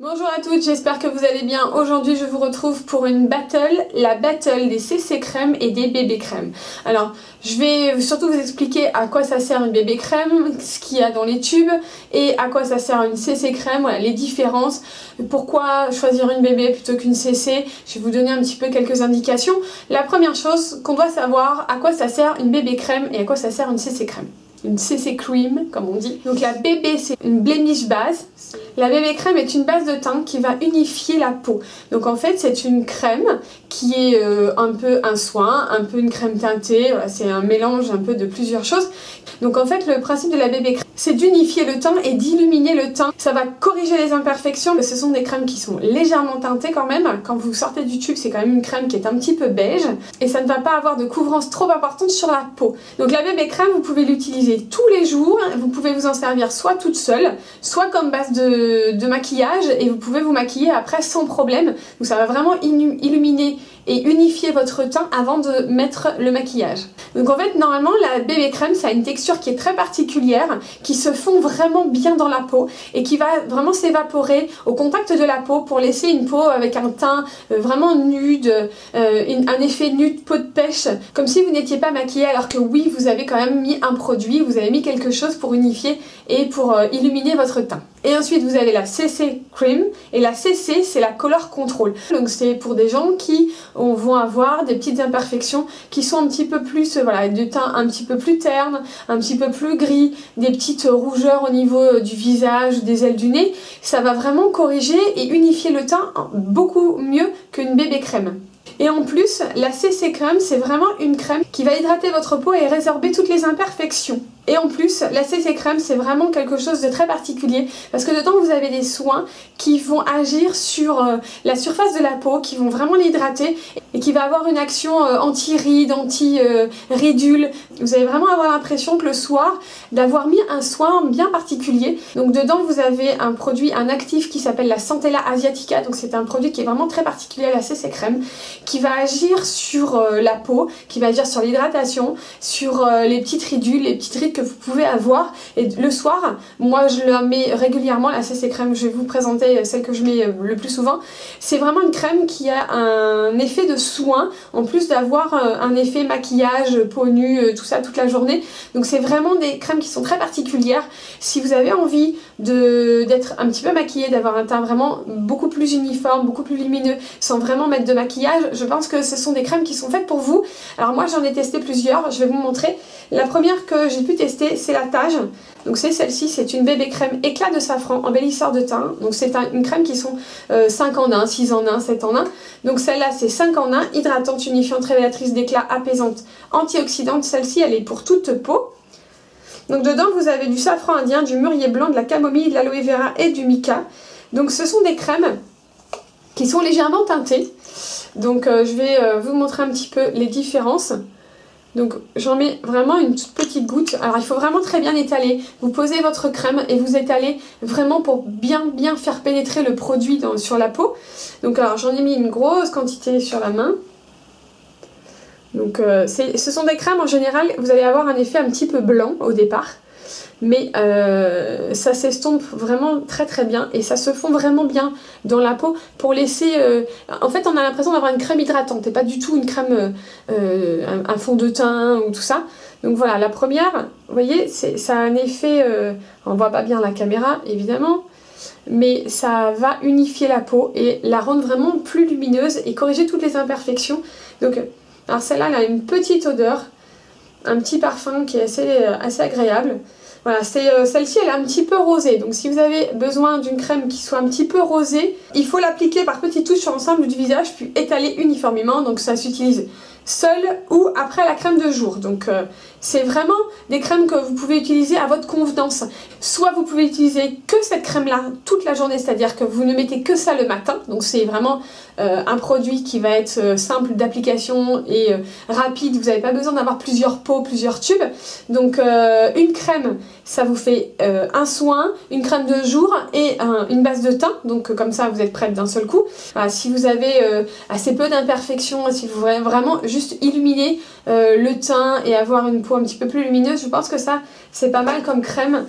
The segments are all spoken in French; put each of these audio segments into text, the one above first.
Bonjour à toutes, j'espère que vous allez bien. Aujourd'hui je vous retrouve pour une battle, la battle des CC crèmes et des bébés crèmes. Alors je vais surtout vous expliquer à quoi ça sert une bébé crème, ce qu'il y a dans les tubes et à quoi ça sert une CC crème, voilà les différences, pourquoi choisir une bébé plutôt qu'une CC. Je vais vous donner un petit peu quelques indications. La première chose qu'on doit savoir, à quoi ça sert une bébé crème et à quoi ça sert une CC crème. Une CC cream comme on dit. Donc la bébé c'est une blemish base. La bébé crème est une base de teint qui va unifier la peau. Donc en fait c'est une crème qui est un peu un soin, un peu une crème teintée, voilà, c'est un mélange un peu de plusieurs choses. Donc en fait le principe de la bébé crème c'est d'unifier le teint et d'illuminer le teint. Ça va corriger les imperfections, mais ce sont des crèmes qui sont légèrement teintées quand même. Quand vous sortez du tube c'est quand même une crème qui est un petit peu beige et ça ne va pas avoir de couvrance trop importante sur la peau. Donc la bébé crème vous pouvez l'utiliser tous les jours, vous pouvez vous en servir soit toute seule, soit comme base de maquillage et vous pouvez vous maquiller après sans problème. Donc ça va vraiment illuminer et unifier votre teint avant de mettre le maquillage. Donc en fait normalement la bébé crème ça a une texture qui est très particulière, qui se fond vraiment bien dans la peau et qui va vraiment s'évaporer au contact de la peau pour laisser une peau avec un teint vraiment nude, un effet nude peau de pêche, comme si vous n'étiez pas maquillée alors que oui vous avez quand même mis un produit, vous avez mis quelque chose pour unifier et pour illuminer votre teint. Et ensuite vous avez la CC Cream et la CC c'est la Color Control. Donc c'est pour des gens qui vont avoir des petites imperfections qui sont un petit peu plus, voilà, du teint un petit peu plus terne, un petit peu plus gris, des petites rougeurs au niveau du visage, des ailes du nez. Ça va vraiment corriger et unifier le teint beaucoup mieux qu'une bébé crème. Et en plus, la CC Crème, c'est vraiment une crème qui va hydrater votre peau et résorber toutes les imperfections. Et en plus, la CC Crème, c'est vraiment quelque chose de très particulier parce que dedans, vous avez des soins qui vont agir sur la surface de la peau, qui vont vraiment l'hydrater et qui va avoir une action anti-rides, anti-ridules. Vous allez vraiment avoir l'impression que le soir, d'avoir mis un soin bien particulier. Donc dedans, vous avez un produit, un actif qui s'appelle la Centella asiatica. Donc c'est un produit qui est vraiment très particulier à la CC Crème, qui va agir sur la peau, qui va agir sur l'hydratation, sur les petites ridules, les petites rides que vous pouvez avoir. Et le soir, moi je la mets régulièrement, la CC Crème, je vais vous présenter celle que je mets le plus souvent. C'est vraiment une crème qui a un effet de soin, en plus d'avoir un effet maquillage, peau nue, tout ça toute la journée. Donc c'est vraiment des crèmes qui sont très particulières. Si vous avez envie d'être un petit peu maquillée, d'avoir un teint vraiment beaucoup plus uniforme, beaucoup plus lumineux, sans vraiment mettre de maquillage, je pense que ce sont des crèmes qui sont faites pour vous. Alors moi j'en ai testé plusieurs, je vais vous montrer. La première que j'ai pu tester c'est la Tage. Donc c'est celle-ci, c'est une bébé crème éclat de safran, embellisseur de teint. Donc c'est une crème qui sont 5 en 1, 6 en 1, 7 en 1. Donc celle-là c'est 5 en 1, hydratante, unifiante, révélatrice d'éclat, apaisante, antioxydante. Celle-ci elle est pour toute peau. Donc dedans vous avez du safran indien, du mûrier blanc, de la camomille, de l'aloe vera et du mica. Donc ce sont des crèmes qui sont légèrement teintées. Donc je vais vous montrer un petit peu les différences. Donc j'en mets vraiment une toute petite goutte. Alors il faut vraiment très bien étaler. Vous posez votre crème et vous étalez vraiment pour bien faire pénétrer le produit sur la peau. Donc alors j'en ai mis une grosse quantité sur la main. Donc ce sont des crèmes en général, vous allez avoir un effet un petit peu blanc au départ. Mais ça s'estompe vraiment très bien et ça se fond vraiment bien dans la peau pour laisser... En fait on a l'impression d'avoir une crème hydratante et pas du tout une crème, un fond de teint ou tout ça. Donc voilà, la première, vous voyez, ça a un effet... on voit pas bien la caméra évidemment, mais ça va unifier la peau et la rendre vraiment plus lumineuse et corriger toutes les imperfections. Donc, alors celle-là elle a une petite odeur, un petit parfum qui est assez agréable. Voilà, celle-ci elle est un petit peu rosée, donc si vous avez besoin d'une crème qui soit un petit peu rosée, il faut l'appliquer par petites touches sur l'ensemble du visage puis étaler uniformément, donc ça s'utilise seule ou après la crème de jour. Donc c'est vraiment des crèmes que vous pouvez utiliser à votre convenance. Soit vous pouvez utiliser que cette crème là toute la journée, c'est-à-dire que vous ne mettez que ça le matin, donc c'est vraiment un produit qui va être simple d'application et rapide, vous n'avez pas besoin d'avoir plusieurs pots, plusieurs tubes. Donc une crème ça vous fait un soin, une crème de jour et une base de teint, donc comme ça vous êtes prête d'un seul coup. Voilà, si vous avez assez peu d'imperfections, si vous voulez vraiment juste illuminer le teint et avoir une peau un petit peu plus lumineuse, je pense que ça c'est pas mal comme crème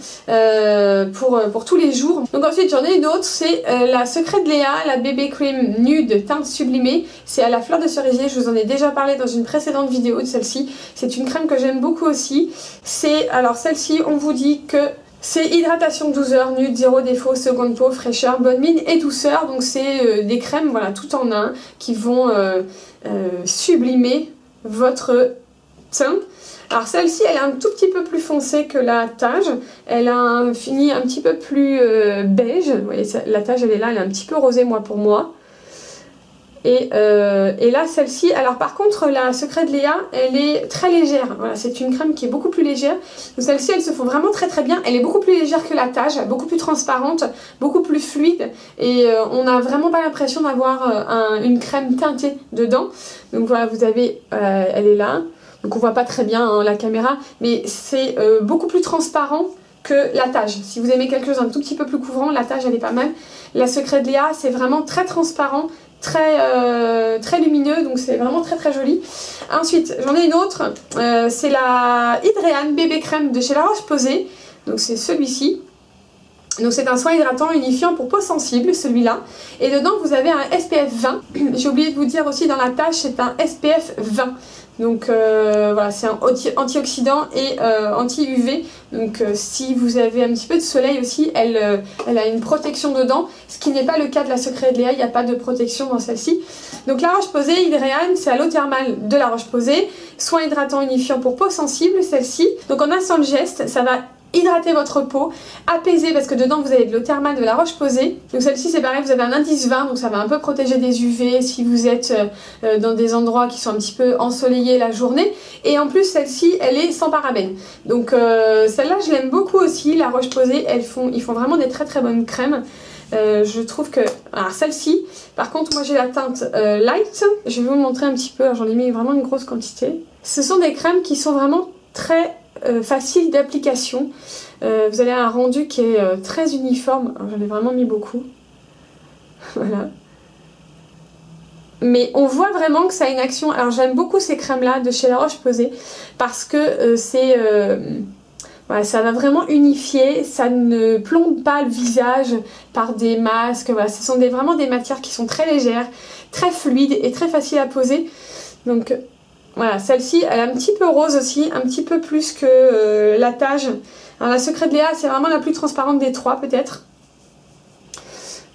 pour tous les jours. Donc ensuite j'en ai une autre, c'est la Secret de Léa, la BB Cream Nude Teinte Sublimée. C'est à la fleur de cerisier, je vous en ai déjà parlé dans une précédente vidéo de celle-ci. C'est une crème que j'aime beaucoup aussi. Alors celle-ci, on vous dit que c'est hydratation 12 heures, nude, zéro défaut, seconde peau, fraîcheur, bonne mine et douceur. Donc c'est des crèmes, voilà, tout en un, qui vont sublimer votre teint. Alors celle-ci, elle est un tout petit peu plus foncée que la Tage. Elle a un fini un petit peu plus beige. Vous voyez, la Tage, elle est là, elle est un petit peu rosée, pour moi. Et là, celle-ci, alors par contre, la Secret de Léa, elle est très légère. Voilà, c'est une crème qui est beaucoup plus légère. Donc celle-ci, elle se fond vraiment très très bien. Elle est beaucoup plus légère que la Tage, beaucoup plus transparente, beaucoup plus fluide. Et on n'a vraiment pas l'impression d'avoir une crème teintée dedans. Donc voilà, vous avez, elle est là. Donc on voit pas très bien la caméra, mais c'est beaucoup plus transparent que la Tage. Si vous aimez quelque chose un tout petit peu plus couvrant, la Tage elle est pas mal. La Secret de Léa, c'est vraiment très transparent, très lumineux, donc c'est vraiment très très joli. Ensuite, j'en ai une autre, c'est la Hydréane Bébé Crème de chez La Roche-Posay. Donc c'est celui-ci. Donc c'est un soin hydratant unifiant pour peau sensible, celui-là. Et dedans, vous avez un SPF 20. J'ai oublié de vous dire aussi, dans la Tage, c'est un SPF 20. Donc voilà, c'est un antioxydant et anti-UV. Donc si vous avez un petit peu de soleil aussi, elle a une protection dedans. Ce qui n'est pas le cas de la Secret de Léa, il n'y a pas de protection dans celle-ci. Donc La Roche-Posay Hydréane, c'est à l'eau thermale de La Roche-Posay. Soin hydratant unifiant pour peau sensible, celle-ci. Donc en un seul geste, ça va hydrater votre peau, apaiser parce que dedans vous avez de l'eau thermale de La Roche-Posay. Donc celle-ci c'est pareil, vous avez un indice 20, donc ça va un peu protéger des UV si vous êtes dans des endroits qui sont un petit peu ensoleillés la journée. Et en plus celle-ci elle est sans parabènes. Donc celle-là je l'aime beaucoup aussi. La Roche-Posay ils font vraiment des très très bonnes crèmes. Je trouve que... Alors celle-ci, par contre moi j'ai la teinte light. Je vais vous montrer un petit peu, j'en ai mis vraiment une grosse quantité. Ce sont des crèmes qui sont vraiment très facile d'application. Vous avez un rendu qui est très uniforme. J'en ai vraiment mis beaucoup. Voilà. Mais on voit vraiment que ça a une action. Alors j'aime beaucoup ces crèmes là de chez La Roche-Posay parce que voilà, ça va vraiment unifier, ça ne plombe pas le visage par des masques. Voilà, ce sont vraiment des matières qui sont très légères, très fluides et très faciles à poser. Donc voilà, celle-ci, elle est un petit peu rose aussi, un petit peu plus que la Tage. Alors la Secret de Léa, c'est vraiment la plus transparente des trois peut-être.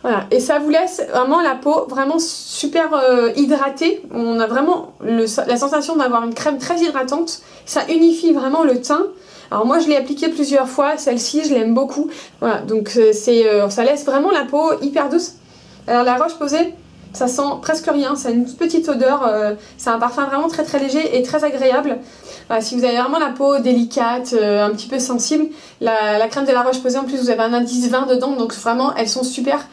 Voilà, et ça vous laisse vraiment la peau vraiment super hydratée. On a vraiment la sensation d'avoir une crème très hydratante. Ça unifie vraiment le teint. Alors moi je l'ai appliquée plusieurs fois, celle-ci je l'aime beaucoup. Voilà, donc ça laisse vraiment la peau hyper douce. Alors La Roche-Posay, ça sent presque rien, ça a une toute petite odeur, c'est un parfum vraiment très très léger et très agréable. Voilà, si vous avez vraiment la peau délicate, un petit peu sensible, la crème de La Roche-Posay en plus vous avez un indice 20 dedans, donc vraiment elles sont super.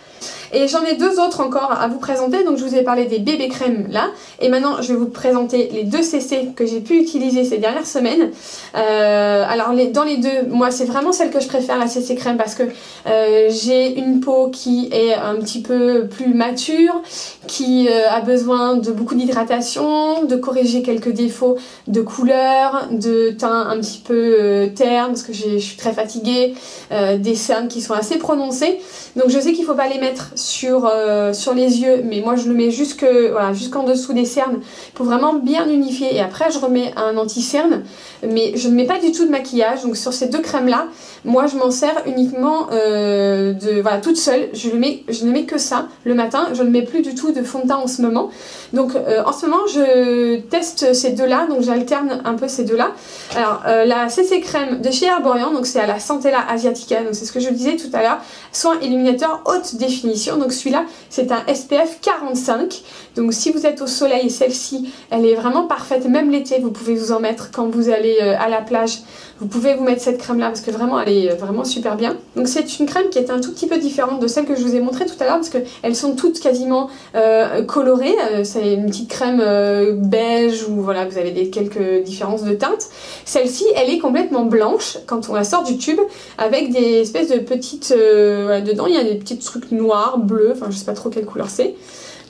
Et j'en ai deux autres encore à vous présenter. Donc je vous ai parlé des bébés crèmes là. Et maintenant je vais vous présenter les deux CC que j'ai pu utiliser ces dernières semaines. Alors dans les deux, moi c'est vraiment celle que je préfère, la CC crème, parce que j'ai une peau qui est un petit peu plus mature, qui a besoin de beaucoup d'hydratation, de corriger quelques défauts de couleur, de teint un petit peu terne parce que je suis très fatiguée, des cernes qui sont assez prononcées. Donc je sais qu'il ne faut pas les mettre sur les yeux, mais moi je le mets jusqu'en dessous des cernes pour vraiment bien unifier. Et après je remets un anti-cerne, mais je ne mets pas du tout de maquillage. Donc sur ces deux crèmes là, moi je m'en sers uniquement toute seule. Je ne mets que ça le matin. Je ne mets plus du tout de fond de teint en ce moment. Donc en ce moment je teste ces deux là, donc j'alterne un peu ces deux là. Alors la CC crème de chez Herborian, donc c'est à la Centella Asiatica, donc c'est ce que je disais tout à l'heure, soin illuminateur haute définition. Donc celui-là c'est un SPF 45, donc si vous êtes au soleil, celle-ci elle est vraiment parfaite, même l'été vous pouvez vous en mettre quand vous allez à la plage. Vous pouvez vous mettre cette crème là parce que vraiment elle est vraiment super bien. Donc c'est une crème qui est un tout petit peu différente de celle que je vous ai montrée tout à l'heure parce qu'elles sont toutes quasiment colorées. C'est une petite crème beige où voilà, vous avez quelques différences de teinte. Celle-ci elle est complètement blanche quand on la sort du tube avec des espèces de petites... dedans il y a des petits trucs noirs, bleus, enfin je sais pas trop quelle couleur c'est.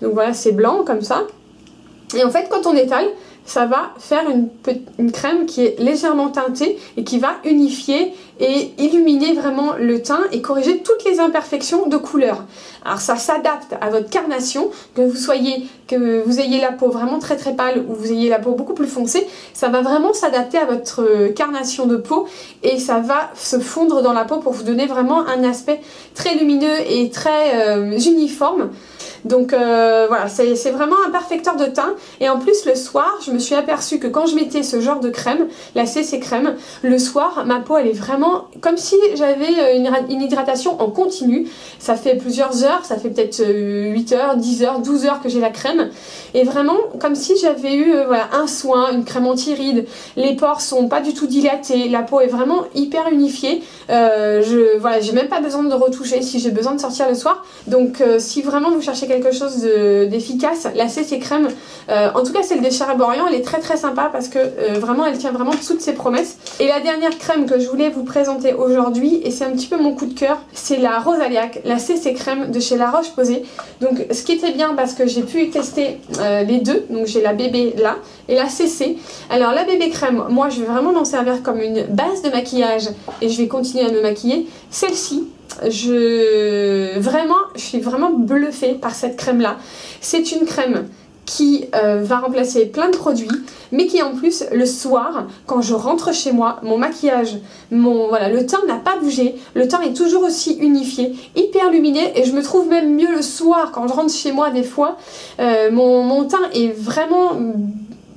Donc voilà, c'est blanc comme ça. Et en fait quand on étale, ça va faire une crème qui est légèrement teintée et qui va unifier et illuminer vraiment le teint et corriger toutes les imperfections de couleur. Alors ça s'adapte à votre carnation, que vous ayez la peau vraiment très très pâle ou vous ayez la peau beaucoup plus foncée, ça va vraiment s'adapter à votre carnation de peau et ça va se fondre dans la peau pour vous donner vraiment un aspect très lumineux et très uniforme. Donc voilà, c'est vraiment un perfecteur de teint. Et en plus le soir, je me suis aperçue que quand je mettais ce genre de crème, la CC crème, le soir, ma peau elle est vraiment comme si j'avais une hydratation en continu. Ça fait plusieurs heures, ça fait peut-être 8 heures, 10 heures, 12 heures que j'ai la crème. Et vraiment comme si j'avais eu voilà, un soin, une crème anti-rides. Les pores sont pas du tout dilatés, la peau est vraiment hyper unifiée. Voilà, j'ai même pas besoin de retoucher si j'ai besoin de sortir le soir. Donc si vraiment vous cherchez quelque chose d'efficace, la CC crème, en tout cas celle des Cher Bourguignon, elle est très très sympa parce que vraiment elle tient vraiment toutes ses promesses. Et la dernière crème que je voulais vous présenter aujourd'hui, et c'est un petit peu mon coup de cœur, c'est la Rosaliac, la CC crème de chez La Roche-Posay. Donc ce qui était bien parce que j'ai pu tester les deux, donc j'ai la bébé là et la CC. Alors la bébé crème, moi je vais vraiment m'en servir comme une base de maquillage et je vais continuer à me maquiller. Celle-ci, je suis vraiment bluffée par cette crème là. C'est une crème qui va remplacer plein de produits, mais qui en plus le soir, quand je rentre chez moi, mon maquillage, voilà, le teint n'a pas bougé, le teint est toujours aussi unifié, hyper lumineux, et je me trouve même mieux le soir quand je rentre chez moi des fois. Mon teint est vraiment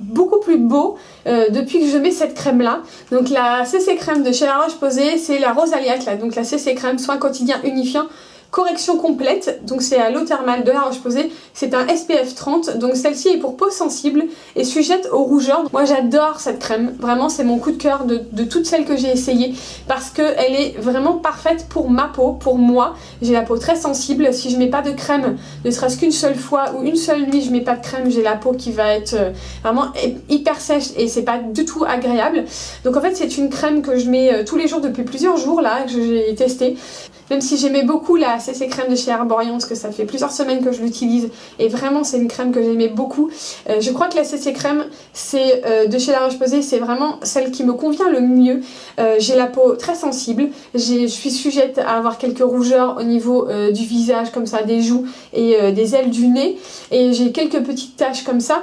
beaucoup plus beau depuis que je mets cette crème là. Donc la CC crème de chez La Roche-Posay, c'est la Rosaliac là, donc la CC crème soin quotidien unifiant correction complète, donc c'est à l'eau thermale de La Roche-Posay, c'est un SPF 30, donc celle-ci est pour peau sensible et sujette aux rougeurs. Moi j'adore cette crème, vraiment c'est mon coup de cœur de toutes celles que j'ai essayées parce qu'elle est vraiment parfaite pour ma peau, pour moi. J'ai la peau très sensible, si je mets pas de crème, ne serait-ce qu'une seule fois ou une seule nuit je mets pas de crème, j'ai la peau qui va être vraiment hyper sèche et c'est pas du tout agréable. Donc en fait c'est une crème que je mets tous les jours depuis plusieurs jours là, que j'ai testé. Même si j'aimais beaucoup la CC crème de chez Herborian, parce que ça fait plusieurs semaines que je l'utilise et vraiment c'est une crème que j'aimais beaucoup. Je crois que la CC crème de chez La Roche-Posay, c'est vraiment celle qui me convient le mieux. J'ai la peau très sensible, je suis sujette à avoir quelques rougeurs au niveau du visage, comme ça, des joues et des ailes du nez, et j'ai quelques petites taches comme ça.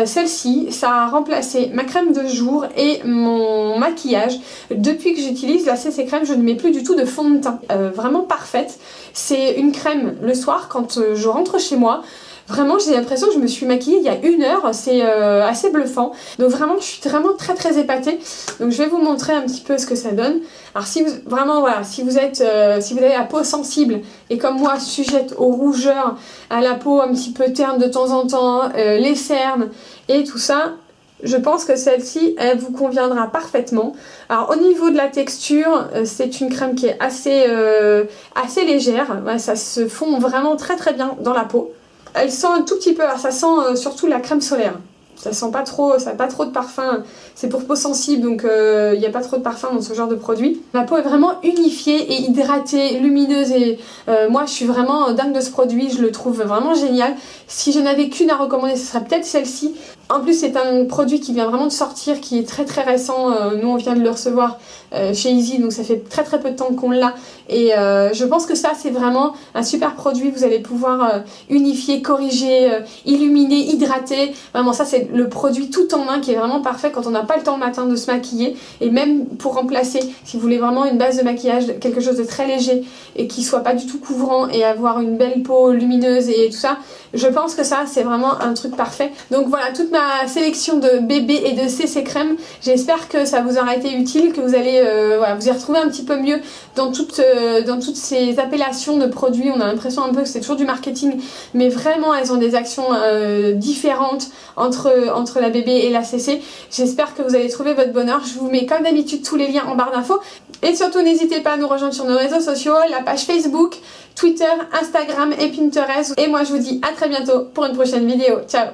Celle-ci, ça a remplacé ma crème de jour et mon maquillage. Depuis que j'utilise la CC crème, je ne mets plus du tout de fond de teint. Vraiment parfaite. C'est une crème le soir quand je rentre chez moi. Vraiment j'ai l'impression que je me suis maquillée il y a 1 heure, c'est assez bluffant. Donc vraiment je suis vraiment très très épatée. Donc je vais vous montrer un petit peu ce que ça donne. Alors si vous, vraiment voilà, si vous avez la peau sensible et comme moi sujette aux rougeurs, à la peau un petit peu terne de temps en temps, les cernes et tout ça, je pense que celle-ci, elle vous conviendra parfaitement. Alors au niveau de la texture, c'est une crème qui est assez légère. Ouais, ça se fond vraiment très très bien dans la peau. Elle sent un tout petit peu, alors ça sent surtout la crème solaire. Ça sent pas trop, ça n'a pas trop de parfum. C'est pour peau sensible, donc il n'y a pas trop de parfum dans ce genre de produit. La peau est vraiment unifiée et hydratée, lumineuse et moi je suis vraiment dingue de ce produit. Je le trouve vraiment génial. Si je n'avais qu'une à recommander, ce serait peut-être celle-ci. En plus c'est un produit qui vient vraiment de sortir, qui est très très récent. Nous on vient de le recevoir chez Easy, donc ça fait très très peu de temps qu'on l'a. Et je pense que ça c'est vraiment un super produit. Vous allez pouvoir unifier, corriger, illuminer, hydrater. Vraiment ça c'est le produit tout en un qui est vraiment parfait quand on n'a pas le temps le matin de se maquiller. Et même pour remplacer, si vous voulez vraiment une base de maquillage, quelque chose de très léger et qui soit pas du tout couvrant et avoir une belle peau lumineuse et tout ça, je pense que ça c'est vraiment un truc parfait. Donc voilà toute ma sélection de bébé et de CC crème. J'espère que ça vous aura été utile, que vous allez voilà, vous y retrouver un petit peu mieux dans toutes ces appellations de produits. On a l'impression un peu que c'est toujours du marketing, mais vraiment elles ont des actions différentes entre la bébé et la CC. J'espère que vous allez trouver votre bonheur. Je vous mets comme d'habitude tous les liens en barre d'infos. Et surtout n'hésitez pas à nous rejoindre sur nos réseaux sociaux, la page Facebook, Twitter, Instagram et Pinterest. Et moi je vous dis à très bientôt pour une prochaine vidéo. Ciao!